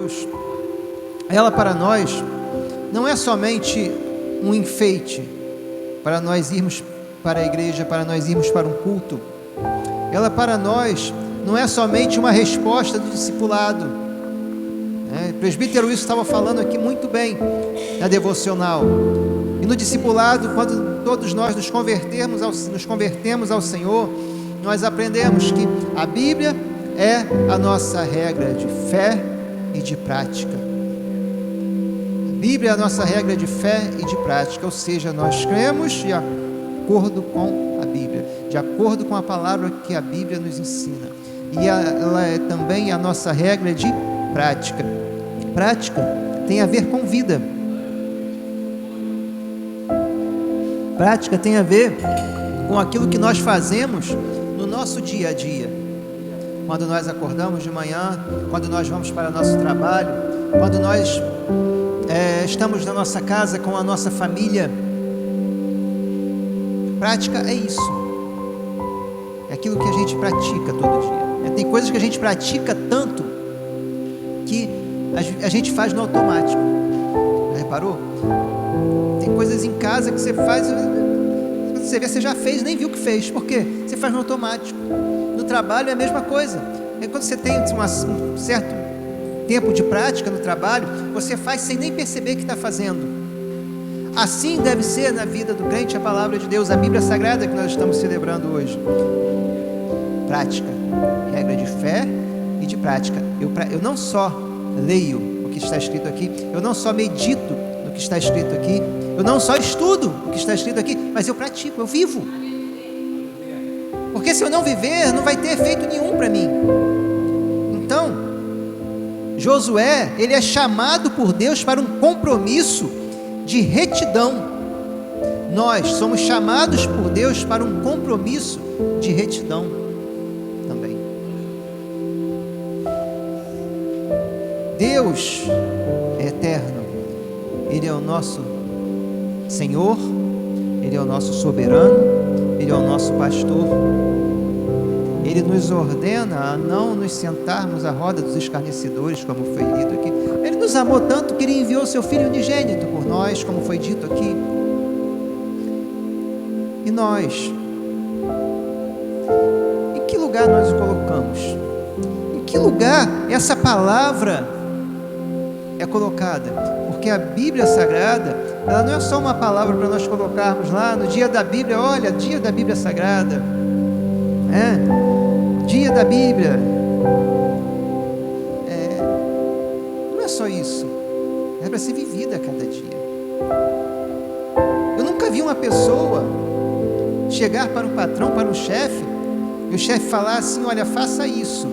Deus, ela para nós não é somente um enfeite para nós irmos para a igreja, para nós irmos para um culto. Ela para nós não é somente uma resposta do discipulado. O presbítero Wilson estava falando aqui muito bem na devocional. E no discipulado, quando todos nós nos convertemos ao Senhor, nós aprendemos que a Bíblia é a nossa regra de fé e de prática. A Bíblia é a nossa regra de fé e de prática, ou seja, nós cremos de acordo com a Bíblia, de acordo com a palavra que a Bíblia nos ensina. E ela é também a nossa regra de prática. Prática tem a ver com vida. Prática tem a ver com aquilo que nós fazemos no nosso dia a dia. Quando nós acordamos de manhã, quando nós vamos para o nosso trabalho, quando nós estamos na nossa casa com a nossa família. Prática é isso. É aquilo que a gente pratica todo dia. Tem coisas que a gente pratica tanto que a gente faz no automático. Já reparou? Tem coisas em casa que você faz, quando você vê, você já fez, nem viu que fez. Por quê? Você faz no automático. No trabalho é a mesma coisa. Quando você tem um certo tempo de prática no trabalho, você faz sem nem perceber que está fazendo. Assim deve ser na vida do crente a palavra de Deus, a Bíblia Sagrada que nós estamos celebrando hoje. Prática, regra de fé e de prática. Eu não só leio o que está escrito aqui, eu não só medito no que está escrito aqui, eu não só estudo o que está escrito aqui, mas eu pratico, eu vivo. Porque se eu não viver, não vai ter efeito nenhum para mim. Então, Josué, ele é chamado por Deus para um compromisso de retidão. Nós somos chamados por Deus para um compromisso de retidão também. Deus é eterno. Ele é o nosso Senhor, Ele é o nosso soberano, Ele é o nosso pastor. Ele nos ordena a não nos sentarmos à roda dos escarnecedores, como foi dito aqui. Ele nos amou tanto que Ele enviou Seu Filho unigênito por nós, como foi dito aqui. E nós, em que lugar nós o colocamos? Em que lugar essa palavra é colocada? Porque a Bíblia Sagrada, ela não é só uma palavra para nós colocarmos lá no dia da Bíblia. Olha, dia da Bíblia Sagrada, dia da Bíblia. Não é só isso, é para ser vivida a cada dia. Eu nunca vi uma pessoa chegar para um patrão, para um chefe, e o chefe falar assim: olha, faça isso.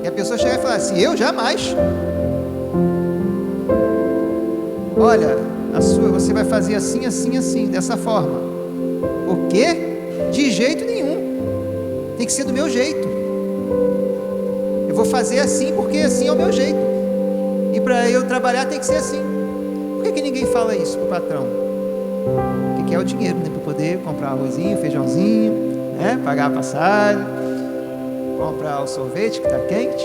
E a pessoa chegar e falar assim: eu jamais. Olha, você vai fazer assim, assim, assim, dessa forma. O quê? De jeito nenhum. Tem que ser do meu jeito. Eu vou fazer assim porque assim é o meu jeito. E para eu trabalhar tem que ser assim. Por que ninguém fala isso para o patrão? Porque quer o dinheiro, né? Para poder comprar arrozinho, feijãozinho, pagar a passagem, comprar o sorvete que está quente.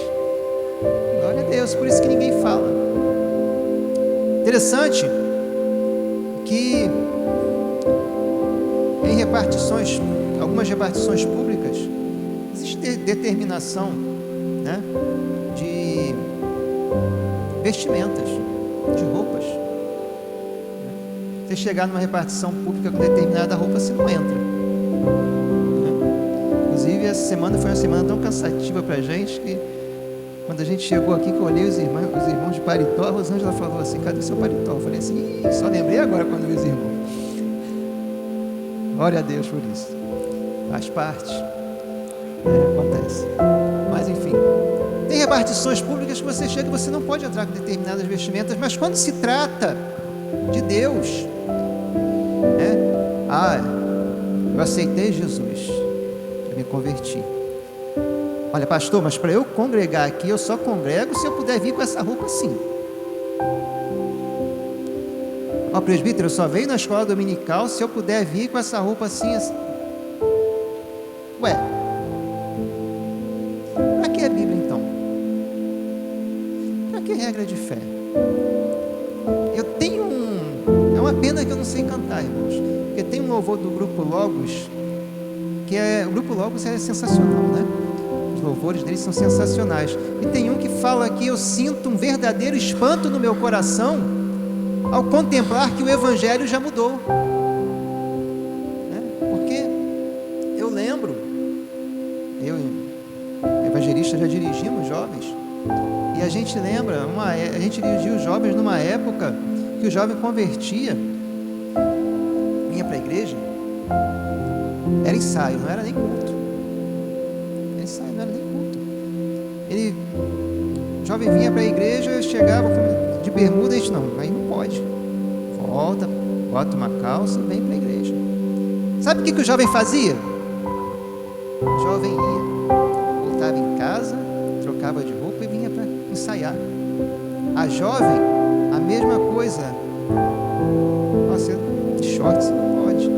Glória a Deus, por isso que ninguém fala. Interessante que em repartições, algumas repartições públicas, existe determinação, de vestimentas, de roupas. Você chegar numa repartição pública com determinada roupa, você não entra. Inclusive, essa semana foi uma semana tão cansativa para a gente que, quando a gente chegou aqui, que eu olhei os irmãos de paletó, a Rosângela falou assim: cadê seu paletó? Eu falei assim: só lembrei agora quando vi os irmãos. Glória a Deus por isso. Faz parte. Acontece. Mas enfim, tem repartições públicas que você chega e você não pode entrar com determinadas vestimentas, mas quando se trata de Deus, eu aceitei Jesus, eu me converti. Olha, pastor, mas para eu congregar aqui, eu só congrego se eu puder vir com essa roupa assim. Ó, presbítero, eu só venho na escola dominical se eu puder vir com essa roupa assim, assim. Ué, para que a Bíblia então? que regra de fé? Eu tenho é uma pena que eu não sei cantar, irmãos, porque tem um louvor do Grupo Logos, o Grupo Logos é sensacional, né? Os louvores deles são sensacionais, e tem um que fala que eu sinto um verdadeiro espanto no meu coração ao contemplar que o Evangelho já mudou, né? Porque eu lembro, eu e o evangelista já dirigimos jovens, e a gente lembra, a gente dirigiu os jovens numa época que o jovem convertia, vinha para a igreja, era ensaio, não era nem culto. Era ensaio, não era nem culto. O jovem vinha para a igreja, chegava de bermuda, e a gente, não, aí não pode. Volta, bota uma calça e vem para a igreja. Sabe o que o jovem fazia? O jovem ia, voltava em casa, trocava de roupa e vinha para ensaiar. A jovem, a mesma coisa. Nossa, de short você não pode,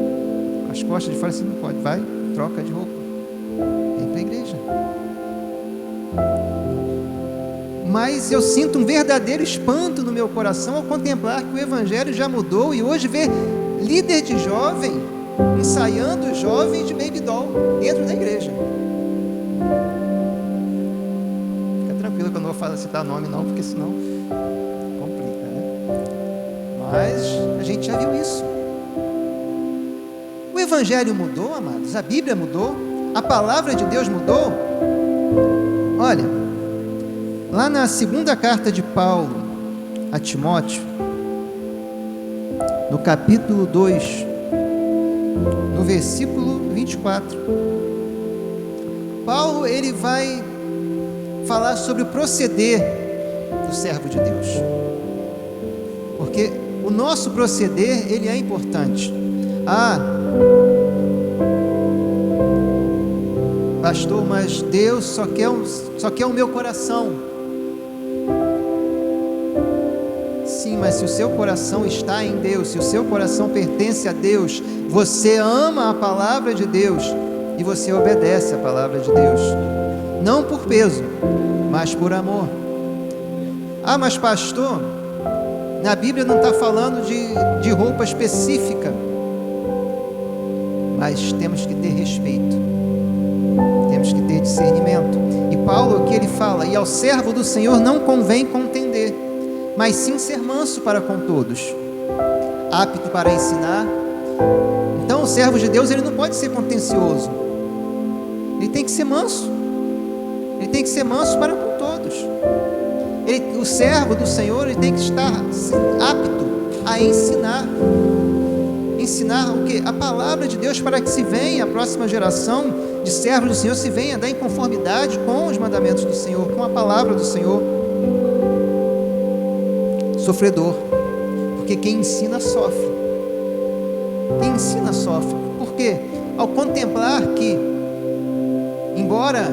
as costas de fora você não pode, vai, troca de roupa, vem para a igreja. Mas eu sinto um verdadeiro espanto no meu coração ao contemplar que o Evangelho já mudou, e hoje ver líder de jovem ensaiando jovens de baby doll dentro da igreja. Fica tranquilo que eu não vou citar nome não, porque senão complica, né? Mas a gente já viu isso. O Evangelho mudou, amados, a Bíblia mudou, a palavra de Deus mudou. Olha, lá na segunda carta de Paulo a Timóteo, no capítulo 2, no versículo 24, Paulo ele vai falar sobre o proceder do servo de Deus, porque o nosso proceder ele é importante. Pastor, mas Deus só quer o meu coração. Sim, mas se o seu coração está em Deus, se o seu coração pertence a Deus, você ama a palavra de Deus e você obedece a palavra de Deus, não por peso, mas por amor. Mas pastor, na Bíblia não está falando de roupa específica, mas temos que ter respeito, temos que ter discernimento. E Paulo aqui ele fala: e ao servo do Senhor não convém contender, mas sim ser manso para com todos, apto para ensinar. Então o servo de Deus ele não pode ser contencioso, ele tem que ser manso, ele tem que ser manso para com todos. O servo do Senhor ele tem que estar apto a ensinar. Ensinar o quê? A palavra de Deus, para que se venha a próxima geração de servos do Senhor, se venha dar em conformidade com os mandamentos do Senhor, com a palavra do Senhor. Sofredor, porque quem ensina sofre. Quem ensina sofre. Por quê? Ao contemplar que, embora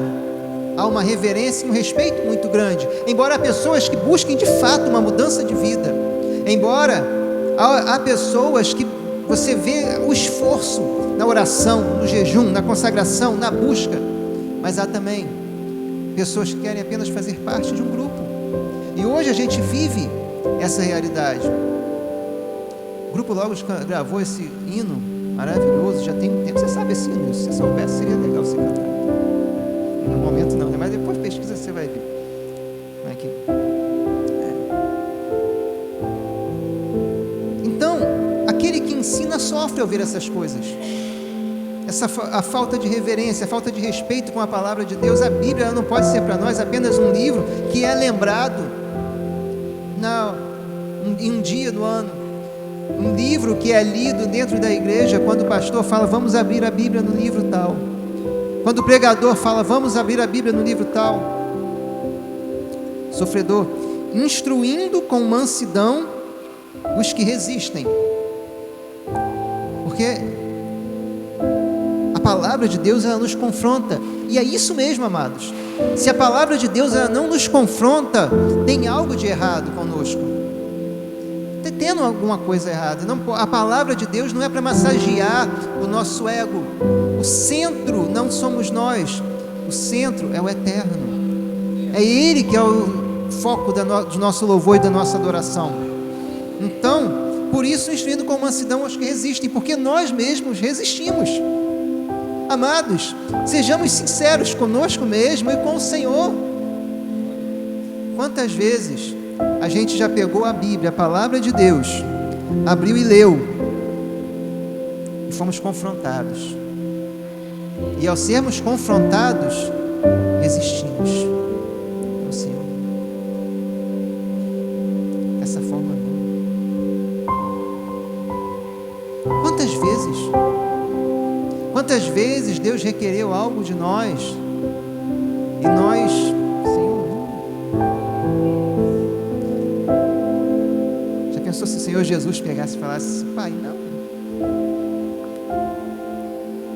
há uma reverência e um respeito muito grande, embora há pessoas que busquem de fato uma mudança de vida, embora há pessoas que você vê o esforço na oração, no jejum, na consagração, na busca, mas há também pessoas que querem apenas fazer parte de um grupo. E hoje a gente vive essa realidade. O Grupo Logos gravou esse hino maravilhoso, já tem um tempo. Você sabe esse hino? Se você soubesse, seria legal você cantar. No momento não, né? Mas depois pesquisa, você vai ver. Aqui. Então, aquele que ensina sofre ao ouvir essas coisas. A falta de reverência, a falta de respeito com a palavra de Deus. A Bíblia não pode ser para nós apenas um livro que é lembrado em um dia do ano, um livro que é lido dentro da igreja quando o pastor fala: vamos abrir a Bíblia no livro tal, quando o pregador fala: vamos abrir a Bíblia no livro tal. Sofredor, instruindo com mansidão os que resistem, porque a palavra de Deus ela nos confronta, e é isso mesmo, amados. Se a palavra de Deus ela não nos confronta, tem algo de errado conosco, está tendo alguma coisa errada. Não, a palavra de Deus não é para massagear o nosso ego. O centro não somos nós, o centro é o eterno, é Ele que é o foco do nosso louvor e da nossa adoração. Então, por isso, instruindo com mansidão os que resistem, porque nós mesmos resistimos. Amados, sejamos sinceros conosco mesmo e com o Senhor. Quantas vezes a gente já pegou a Bíblia, a palavra de Deus, abriu e leu, e fomos confrontados, e ao sermos confrontados, resistimos ao Senhor. Dessa forma não. Quantas vezes Deus requereu algo de nós e nós, Senhor, já pensou se o Senhor Jesus pegasse e falasse: Pai, não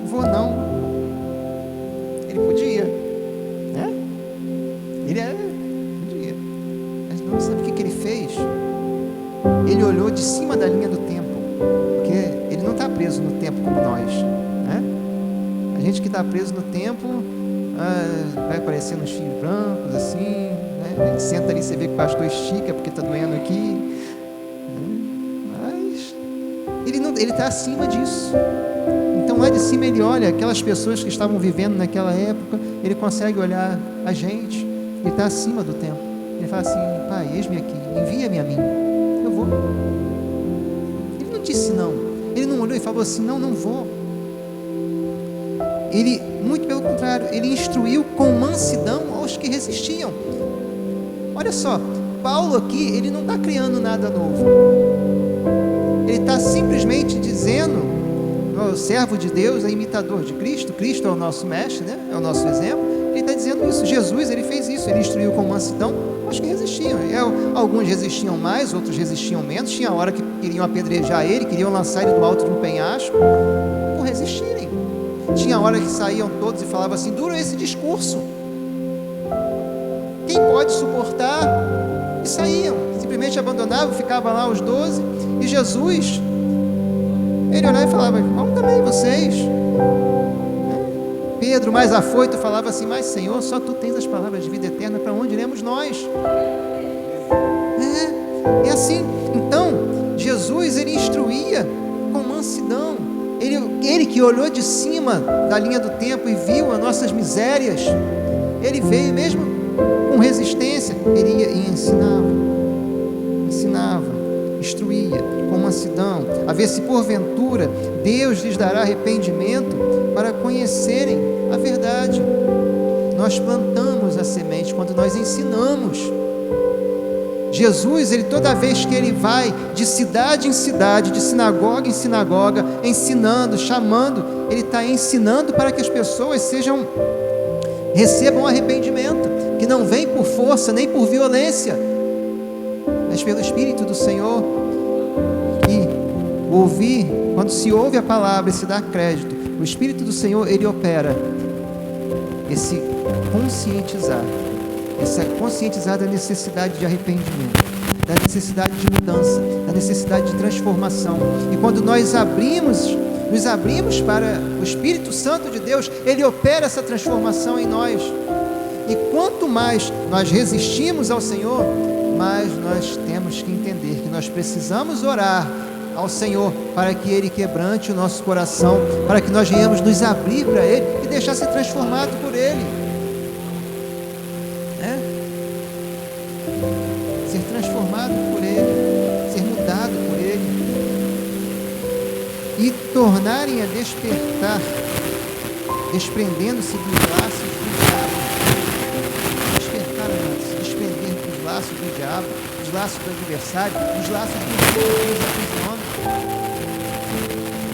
vou não. Ele podia, né? Podia, mas não. Sabe o que ele fez? Ele olhou de cima da linha do tempo, porque ele não está preso no tempo como nós, né? A gente que está preso no tempo, vai aparecendo uns fios brancos assim, né? A gente senta ali, você vê que o pastor estica porque está doendo aqui, né? Mas ele está acima disso. Então lá de cima ele olha aquelas pessoas que estavam vivendo naquela época, ele consegue olhar a gente, ele está acima do tempo. Ele fala assim: Pai, eis-me aqui, envia-me a mim, eu vou. Ele não disse não, ele não olhou e falou assim: não vou. Ele, muito pelo contrário, ele instruiu com mansidão aos que resistiam. Olha só, Paulo aqui, ele não está criando nada novo, ele está simplesmente dizendo: o servo de Deus é imitador de Cristo, Cristo é o nosso mestre, né? É o nosso exemplo. Ele está dizendo isso. Jesus, ele fez isso, ele instruiu com mansidão aos que resistiam. Alguns resistiam mais, outros resistiam menos. Tinha hora que queriam apedrejar ele, queriam lançar ele do alto de um penhasco por resistirem. Tinha hora que saíam todos e falavam assim: duro esse discurso, quem pode suportar? E saíam, simplesmente abandonavam, ficavam lá os 12, e Jesus, ele olhava e falava: vamos também vocês. Pedro, mais afoito, falava assim: mas Senhor, só Tu tens as palavras de vida eterna, para onde iremos nós? É assim. Então Jesus, ele instruía com mansidão. Ele que olhou de cima da linha do tempo e viu as nossas misérias, ele veio mesmo com resistência, ele ia e ensinava, instruía com mansidão, a ver se porventura Deus lhes dará arrependimento para conhecerem a verdade. Nós plantamos a semente quando nós ensinamos. Jesus, ele toda vez que ele vai de cidade em cidade, de sinagoga em sinagoga, ensinando, chamando, ele está ensinando para que as pessoas recebam arrependimento, que não vem por força nem por violência, mas pelo Espírito do Senhor. E ouvir, quando se ouve a palavra e se dá crédito, o Espírito do Senhor, ele opera esse conscientizar da necessidade de arrependimento, da necessidade de mudança, da necessidade de transformação. E quando nós nos abrimos para o Espírito Santo de Deus, ele opera essa transformação em nós. E quanto mais nós resistimos ao Senhor, mais nós temos que entender que nós precisamos orar ao Senhor para que Ele quebrante o nosso coração, para que nós venhamos nos abrir para Ele e deixar ser transformado por Ele, né? Ser transformado por Ele, ser mudado por Ele, e tornarem a despertar, desprendendo-se dos laços do diabo. Despertar, se desprender dos laços do diabo, dos laços do adversário, dos laços dos homens.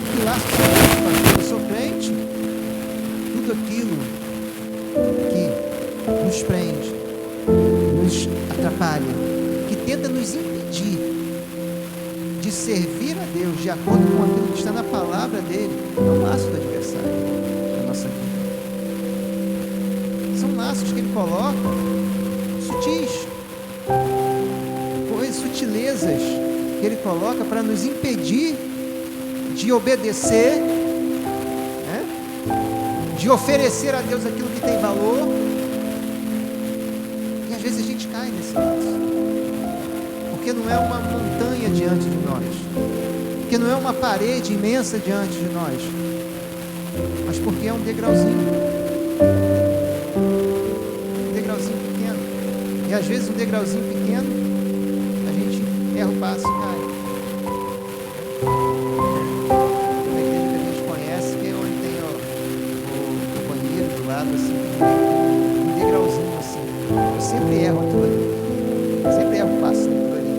Que laço pastor? Eu sou crente. Tudo aquilo que nos prende, nos atrapalha, que tenta nos impedir de servir a Deus de acordo com aquilo que está na palavra dele, é o laço do adversário da nossa vida. São laços que ele coloca, sutis, sutilezas que ele coloca para nos impedir de obedecer, né? De oferecer a Deus aquilo que tem valor. E às vezes a gente cai nesse laço, porque não é uma montanha diante de nós, porque não é uma parede imensa diante de nós, mas porque é um degrauzinho pequeno. E às vezes um degrauzinho pequeno, a gente erra o passo e cai. Na igreja que a gente conhece, que é onde tem o banheiro do lado, assim, um degrauzinho assim. Eu sempre erro aquilo ali, sempre erro o passo daquilo ali,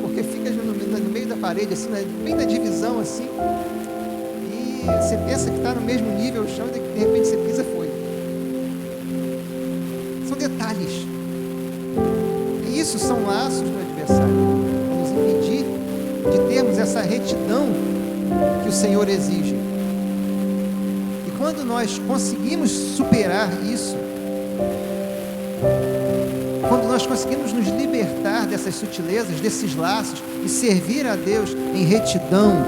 porque fica no meio da parede, assim, bem na divisão, assim, e você pensa que está no mesmo nível o chão, e de repente você pisa, foi. São detalhes. E isso são laços do adversário, para nos impedir de termos essa retidão que o Senhor exige. E quando nós conseguimos superar isso, quando nós conseguimos nos libertar dessas sutilezas, desses laços, e servir a Deus em retidão,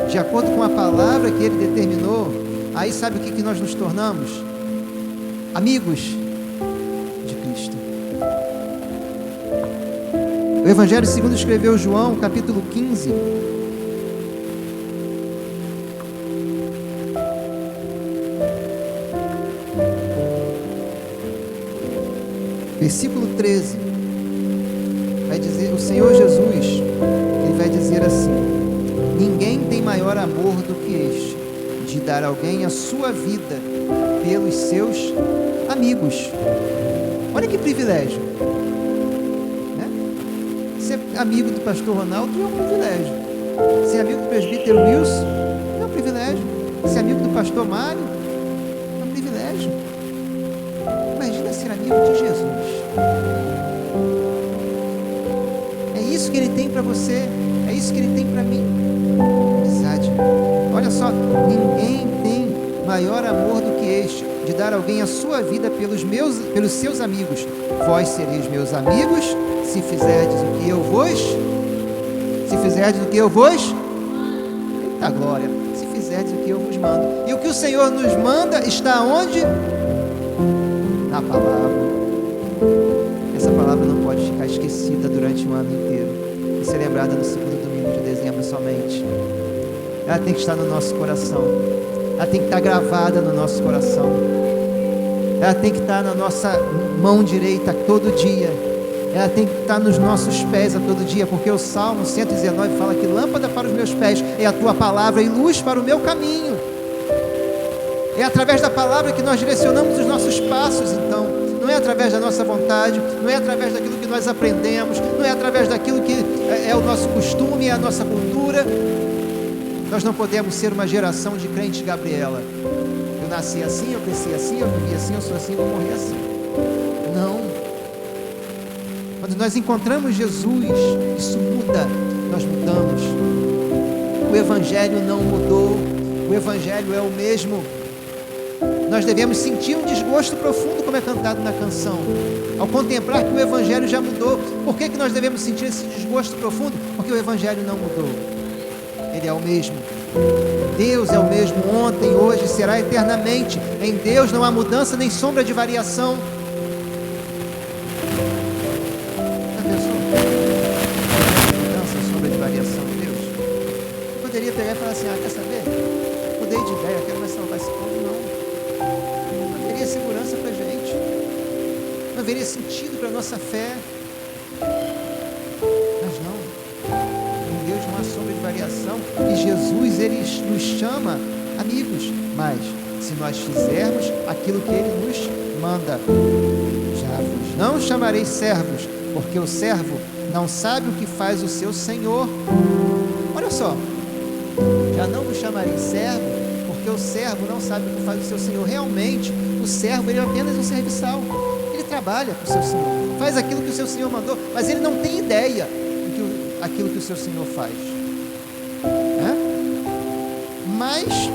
de acordo com a palavra que Ele determinou, aí sabe o que nós nos tornamos? Amigos de Cristo. O Evangelho segundo escreveu João, capítulo 15, versículo 13, vai dizer, o Senhor Jesus, Ele vai dizer assim: ninguém tem maior amor do que este, de dar a alguém a sua vida pelos seus amigos. Olha que privilégio, né? Ser amigo do pastor Ronaldo é um privilégio. Ser amigo do presbítero Wilson é um privilégio. Ser amigo do pastor Mário é um privilégio. Imagina ser amigo de Jesus. É isso que Ele tem para você, é isso que Ele tem para mim. Amizade. Olha só, ninguém tem maior amor do que este, de dar a alguém a sua vida pelos seus amigos. Vós sereis meus amigos, se fizerdes o que eu vos, eita glória, se fizerdes o que eu vos mando. E o que o Senhor nos manda está onde? Na palavra. Essa palavra não pode ficar esquecida durante um ano inteiro e ser lembrada no segundo domingo de dezembro somente. Ela tem que estar no nosso coração, ela tem que estar gravada no nosso coração, ela tem que estar na nossa mão direita todo dia, ela tem que estar nos nossos pés a todo dia, porque o Salmo 119 fala que lâmpada para os meus pés é a tua palavra e luz para o meu caminho. É através da palavra que nós direcionamos os nossos passos. Então não é através da nossa vontade, não é através daquilo que nós aprendemos, não é através daquilo que é o nosso costume, é a nossa cultura. Nós não podemos ser uma geração de crentes Gabriela. Eu nasci assim, eu cresci assim, eu vivi assim, eu sou assim, eu vou morrer assim. Não. Quando nós encontramos Jesus, isso muda, nós mudamos. O Evangelho não mudou, o Evangelho é o mesmo. Nós devemos sentir um desgosto profundo, como é cantado na canção, ao contemplar que o Evangelho já mudou. Por que nós devemos sentir esse desgosto profundo? Porque o Evangelho não mudou. Ele é o mesmo. Deus é o mesmo ontem, hoje e será eternamente. Em Deus não há mudança nem sombra de variação. Já pensou? Mudança, sombra de variação em Deus? Eu poderia pegar e falar assim: quer saber? Mudei de ideia, quero mais salvar esse povo. Não haveria segurança para a gente, não haveria sentido para a nossa fé. Mas não, em Deus não há sombra de variação, e Jesus, Ele nos chama amigos. Mas se nós fizermos aquilo que Ele nos manda, já vos não chamarei servos, porque o servo não sabe o que faz o seu Senhor. Olha só, já não vos chamarei servo, porque o servo não sabe o que faz o seu Senhor. Realmente, o servo, ele é apenas um serviçal. Ele trabalha para o seu Senhor, faz aquilo que o seu Senhor mandou, mas ele não tem ideia daquilo que o seu Senhor faz. Mas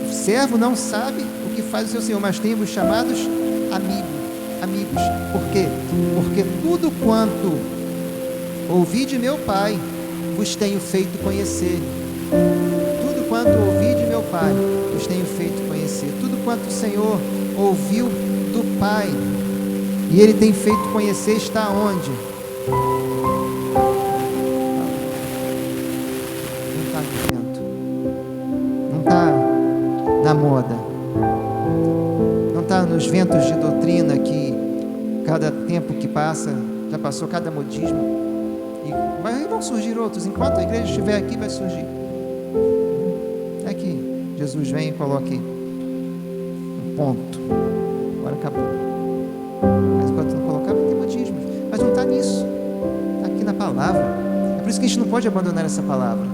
o servo não sabe o que faz o seu Senhor, mas tem-vos chamados amigos. Por quê? Porque tudo quanto ouvi de meu Pai vos tenho feito conhecer. Tudo quanto ouvi de meu Pai vos tenho feito conhecer. Tudo quanto o Senhor ouviu do Pai. E Ele tem feito conhecer, está onde? Não está no vento. Não está na moda. Não está nos ventos de doutrina que cada tempo que passa, já passou cada modismo. E vão surgir outros. Enquanto a igreja estiver aqui, vai surgir. É que Jesus vem e coloque um ponto. Agora acabou. Mas enquanto não colocar, vai ter modismos. Mas não está nisso. Está aqui na palavra. É por isso que a gente não pode abandonar essa palavra.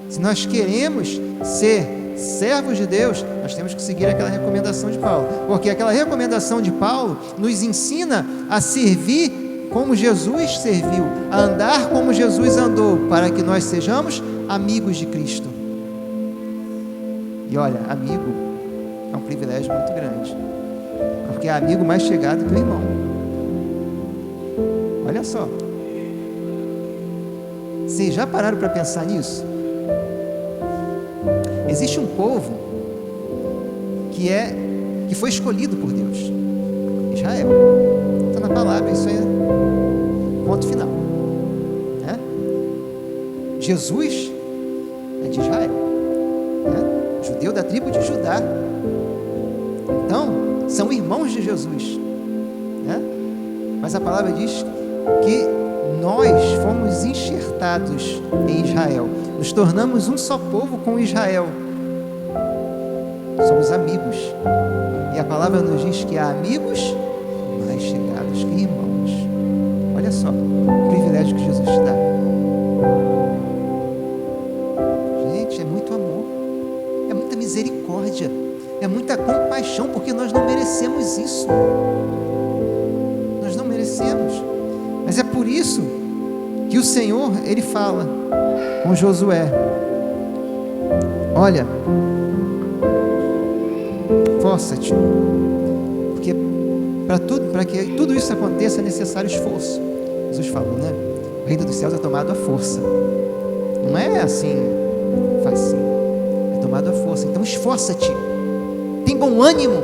Se nós queremos ser servos de Deus, nós temos que seguir aquela recomendação de Paulo. Porque aquela recomendação de Paulo nos ensina a servir como Jesus serviu, a andar como Jesus andou, para que nós sejamos amigos de Cristo. E olha, amigo é um privilégio muito grande, porque é amigo mais chegado que o irmão. Olha só, vocês já pararam para pensar nisso? Existe um povo que foi escolhido por Deus, Israel. Está na palavra, isso é ponto final, né? Jesus é de Israel, né? Judeu da tribo de Judá. Então, são irmãos de Jesus, né? Mas a palavra diz que nós fomos enxertados em Israel, nos tornamos um só povo com Israel, somos amigos, e a palavra nos diz que há amigos mais chegados que irmãos. Olha só o privilégio que Jesus te dá. Gente, é muito amor, é muita misericórdia, é muita compaixão, porque nós não merecemos isso. Nós não merecemos. Mas é por isso que o Senhor, Ele fala com Josué: olha, força-te, porque para que tudo isso aconteça é necessário esforço. Jesus falou, né? O reino dos céus é tomado à força. Não é assim, facinho. É tomado à força. Então esforça-te. Tem bom ânimo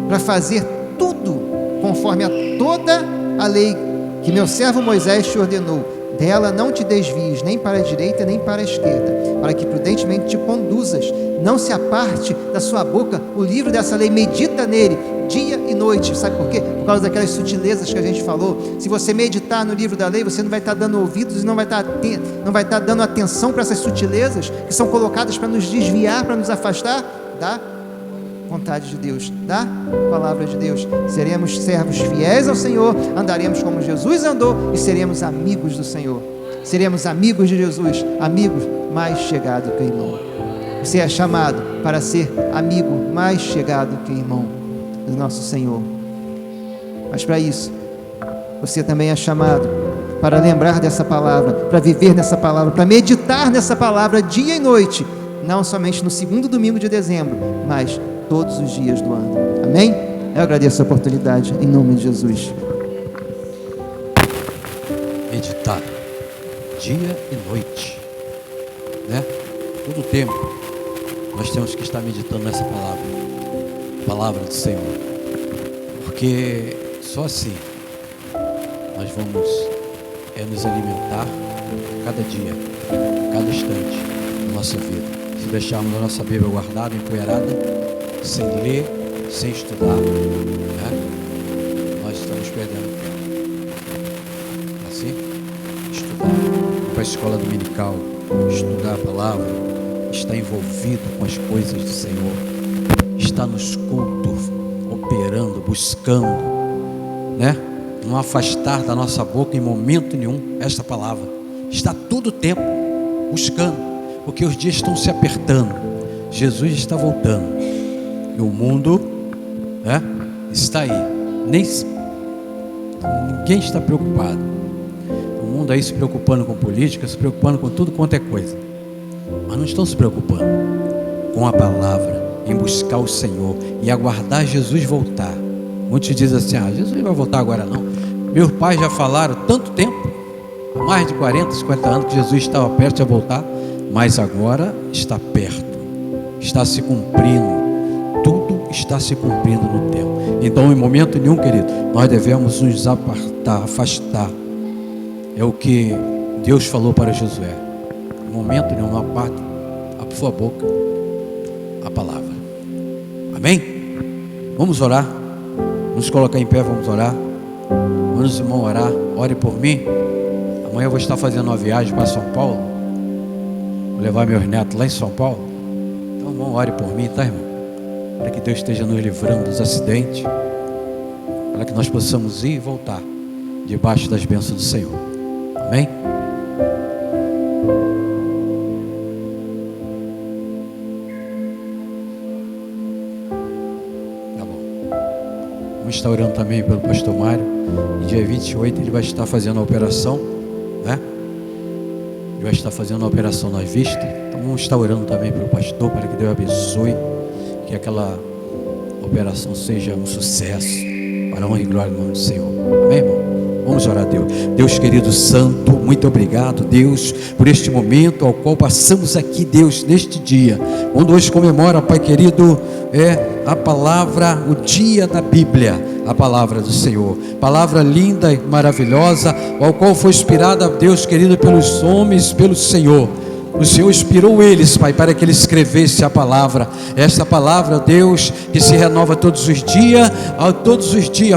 para fazer tudo conforme a toda a lei que meu servo Moisés te ordenou. Dela não te desvies nem para a direita nem para a esquerda, para que prudentemente te conduzas. Não se aparte da sua boca o livro dessa lei, medita nele dia e noite. Sabe por quê? Por causa daquelas sutilezas que a gente falou. Se você meditar no livro da lei, você não vai estar dando ouvidos e não vai estar dando atenção para essas sutilezas que são colocadas para nos desviar, para nos afastar da vontade de Deus, da palavra de Deus. Seremos servos fiéis ao Senhor, andaremos como Jesus andou e seremos amigos do Senhor. Seremos amigos de Jesus, amigos mais chegado que irmão. Você é chamado para ser amigo mais chegado que irmão do nosso Senhor. Mas para isso, você também é chamado para lembrar dessa palavra, para viver nessa palavra, para meditar nessa palavra dia e noite, não somente no segundo domingo de dezembro, mas todos os dias do ano. Amém? Eu agradeço a oportunidade em nome de Jesus. Meditar dia e noite, né? Todo tempo nós temos que estar meditando nessa palavra do Senhor, porque só assim nós vamos nos alimentar cada dia, cada instante da nossa vida. Se deixarmos a nossa Bíblia guardada, empoeirada, sem ler, sem estudar, né? Nós estamos perdendo tempo. Assim, estudar, ir para a escola dominical, estudar a palavra, estar envolvido com as coisas do Senhor, estar nos cultos, operando, buscando, né? Não afastar da nossa boca em momento nenhum esta palavra. Está todo o tempo buscando, porque os dias estão se apertando. Jesus está voltando e o mundo, né, está aí. Ninguém está preocupado. O mundo aí se preocupando com política, se preocupando com tudo quanto é coisa, mas não estão se preocupando com a palavra, em buscar o Senhor e aguardar Jesus voltar. Muitos dizem assim: Jesus não vai voltar agora não. Meus pais já falaram tanto tempo, há mais de 40, 50 anos, que Jesus estava perto de voltar, mas agora está perto, está se cumprindo tudo está se cumprindo no tempo. Então, em momento nenhum, querido, nós devemos nos apartar, afastar. É o que Deus falou para Josué. Em momento nenhum, não aparte a sua boca a palavra. Amém? Vamos orar. Nos colocar em pé, vamos orar. Vamos, irmão, orar. Ore por mim. Amanhã eu vou estar fazendo uma viagem para São Paulo. Vou levar meus netos lá em São Paulo. Então, irmão, ore por mim, tá, irmão? Para que Deus esteja nos livrando dos acidentes, para que nós possamos ir e voltar debaixo das bênçãos do Senhor. Amém? Tá bom. Vamos estar orando também pelo pastor Mário. E dia 28 ele vai estar fazendo a operação, né? Ele vai estar fazendo a operação nas vistas. Então vamos estar orando também pelo pastor, para que Deus abençoe, que aquela operação seja um sucesso, para a honra e glória do nome do Senhor. Amém, irmão? Vamos orar a Deus. Deus querido santo, muito obrigado, Deus, por este momento ao qual passamos aqui, Deus, neste dia, quando hoje comemora, Pai querido, a palavra, o dia da Bíblia, a palavra do Senhor, palavra linda e maravilhosa, ao qual foi inspirada, Deus querido, pelos homens, pelo Senhor. O Senhor inspirou eles, Pai, para que eles escrevessem a palavra. Esta palavra, Deus, que se renova todos os dias,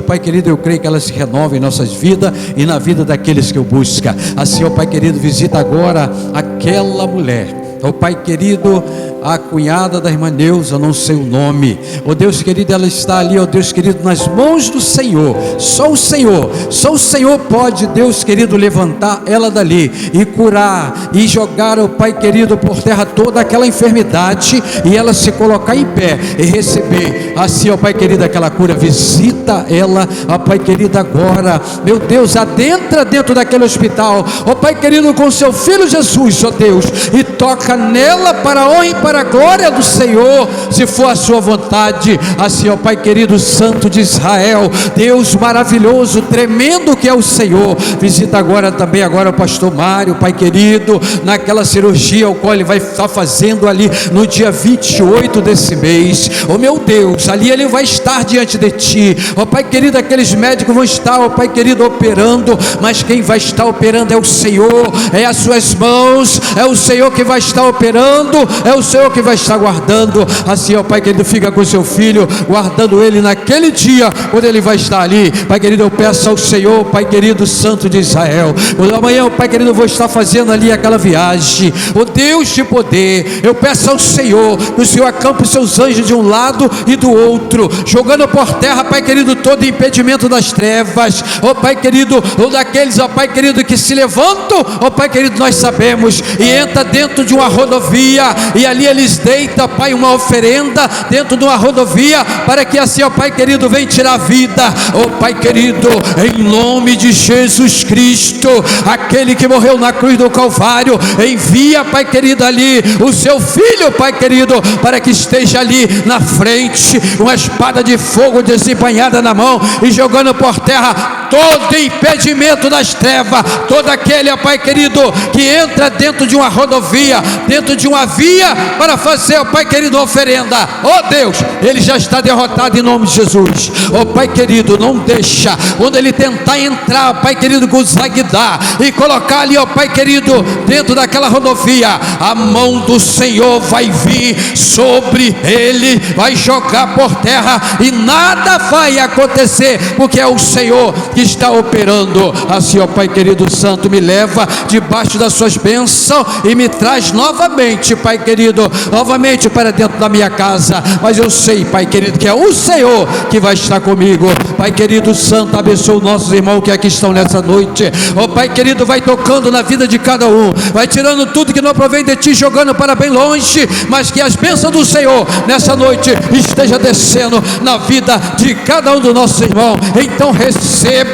Pai querido, eu creio que ela se renova em nossas vidas e na vida daqueles que o buscam. Assim, ó Pai querido, visita agora aquela mulher, ó Pai querido, a cunhada da irmã Neuza, não sei o nome, ó Deus querido, ela está ali, ó Deus querido, nas mãos do Senhor. Só o Senhor pode, Deus querido, levantar ela dali e curar e jogar, ó Pai querido, por terra toda aquela enfermidade e ela se colocar em pé e receber, assim, ó Pai querido, aquela cura. Visita ela, ó Pai querido, agora, meu Deus, adentra dentro daquele hospital, ó Pai querido, com seu filho Jesus, ó Deus, e toca nela para a honra e para a glória do Senhor, se for a sua vontade. Assim, ó Pai querido, Santo de Israel, Deus maravilhoso, tremendo que é o Senhor, visita agora também agora o pastor Mário, Pai querido, naquela cirurgia o qual ele vai estar fazendo ali no dia 28 desse mês. Ó meu Deus, ali ele vai estar diante de ti, ó Pai querido, aqueles médicos vão estar, ó Pai querido, operando, mas quem vai estar operando é o Senhor, é as suas mãos, é o Senhor que vai estar operando, é o Senhor que vai estar guardando. Assim, ó Pai querido, fica com seu filho, guardando ele naquele dia, quando ele vai estar ali. Pai querido, eu peço ao Senhor, Pai querido, Santo de Israel, quando amanhã, Pai querido, eu vou estar fazendo ali aquela viagem, ó Deus de poder, eu peço ao Senhor, que o Senhor acampe os seus anjos de um lado e do outro, jogando por terra, Pai querido, todo impedimento das trevas, ó Pai querido, ou daqueles, ó Pai querido, que se levantam, ó Pai querido, nós sabemos, e entra dentro de uma rodovia, e ali eles deitam, Pai, uma oferenda dentro de uma rodovia, para que assim, ó Pai querido, vem tirar a vida, ó Pai querido, em nome de Jesus Cristo, aquele que morreu na cruz do Calvário, envia, Pai querido, ali o seu filho, Pai querido, para que esteja ali na frente, uma espada de fogo desembainhada na mão, e jogando por terra todo impedimento das trevas, todo aquele, ó Pai querido, que entra dentro de uma rodovia, dentro de uma via, para fazer, ó Pai querido, oferenda, ó Deus, ele já está derrotado em nome de Jesus. Ó Pai querido, não deixa, quando ele tentar entrar, Pai querido, com o Zagdá, e colocar ali, ó Pai querido, dentro daquela rodovia, a mão do Senhor vai vir sobre ele, vai jogar por terra, e nada vai acontecer, porque é o Senhor que está operando. Assim, ó Pai querido santo, me leva debaixo das suas bênçãos e me traz novamente, Pai querido, novamente para dentro da minha casa. Mas eu sei, Pai querido, que é o Senhor que vai estar comigo. Pai querido santo, abençoa os nossos irmãos que aqui estão nessa noite. Ó Pai querido, vai tocando na vida de cada um, vai tirando tudo que não provém de ti, jogando para bem longe, mas que as bênçãos do Senhor nessa noite esteja descendo na vida de cada um dos nossos irmãos. Então receba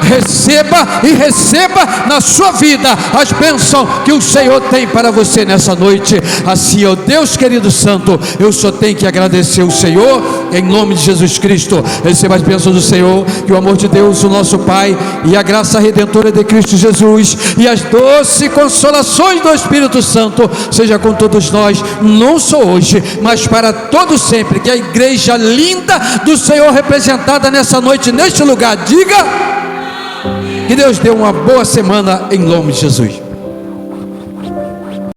receba e receba na sua vida as bênçãos que o Senhor tem para você nessa noite. Assim, ó Deus querido santo, eu só tenho que agradecer o Senhor em nome de Jesus Cristo. Receba as bênçãos do Senhor, que o amor de Deus, o nosso Pai, e a graça redentora de Cristo Jesus, e as doces consolações do Espírito Santo seja com todos nós, não só hoje, mas para todos sempre. Que a igreja linda do Senhor representada nessa noite, neste lugar, diga: que Deus dê uma boa semana em nome de Jesus.